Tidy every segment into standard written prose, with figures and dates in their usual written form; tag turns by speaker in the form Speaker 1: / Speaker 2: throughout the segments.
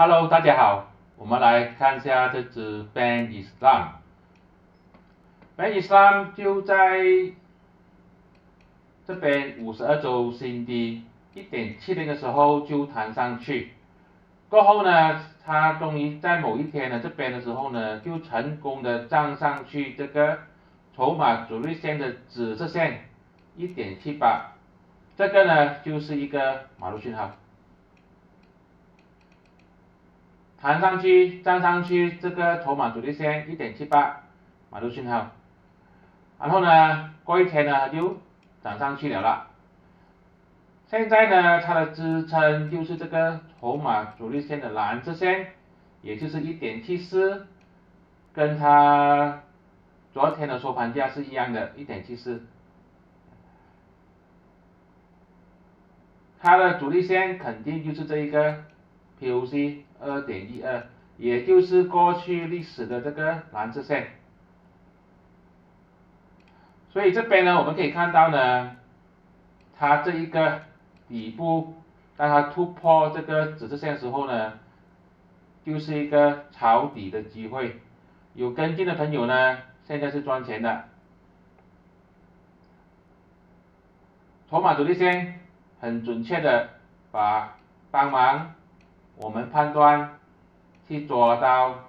Speaker 1: Hello，大家好，我们来看一下这只 Bank Islam。Bank Islam 就在这边52周新低1.70的时候就弹上去，过后呢，它终于在某一天呢这边的时候呢，就成功的站上去这个筹码阻力线的紫色线1.78，这个呢就是一个买入讯号。弹上去，站上去这个筹码阻力线1.78，买入讯号。然后呢，过一天呢，它就涨上去了。现在呢，它的支撑就是这个筹码阻力线的蓝色线，也就是1.74，跟它昨天的收盘价是一样的，1.74。它的阻力线肯定就是这一个 POC 2.12，也就是过去历史的这个蓝色线。所以这边呢，我们可以看到呢，它这一个底部，当它突破这个紫色线的时候呢，就是一个抄底的机会。有跟进的朋友呢，现在是赚钱的。筹码阻力线很准确的帮忙我们判断去抓到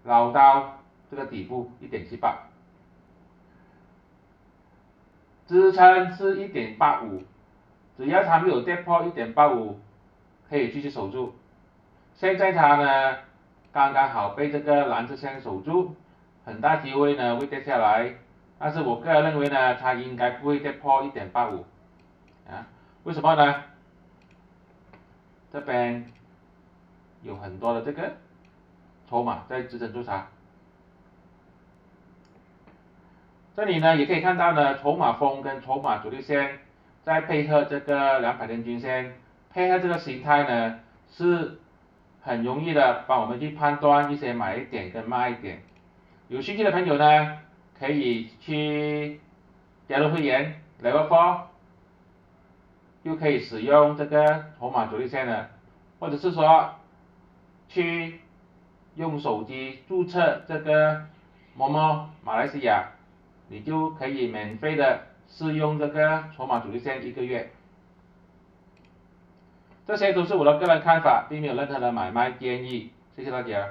Speaker 1: 捞到这个底部1.78，支撑是1.85，只要它没有跌破1.85，可以继续守住。现在它呢刚刚好被这个蓝色线守住，很大机会呢会跌下来，但是我个人认为呢，它应该不会跌破1.85啊。为什么呢？这边有很多的这个筹码在支撑住它。这里呢也可以看到呢，筹码峰跟筹码阻力线，再配合这个200天均线，配合这个形态呢，是很容易的帮我们去判断一些买点跟卖点。有兴趣的朋友呢，可以去加入会员 Level 4，就可以使用这个筹码阻力线了，或者是说去用手机注册这个某某马来西亚，你就可以免费的试用这个筹码阻力线1个月。这些都是我的个人看法，并没有任何的买卖建议，谢谢大家。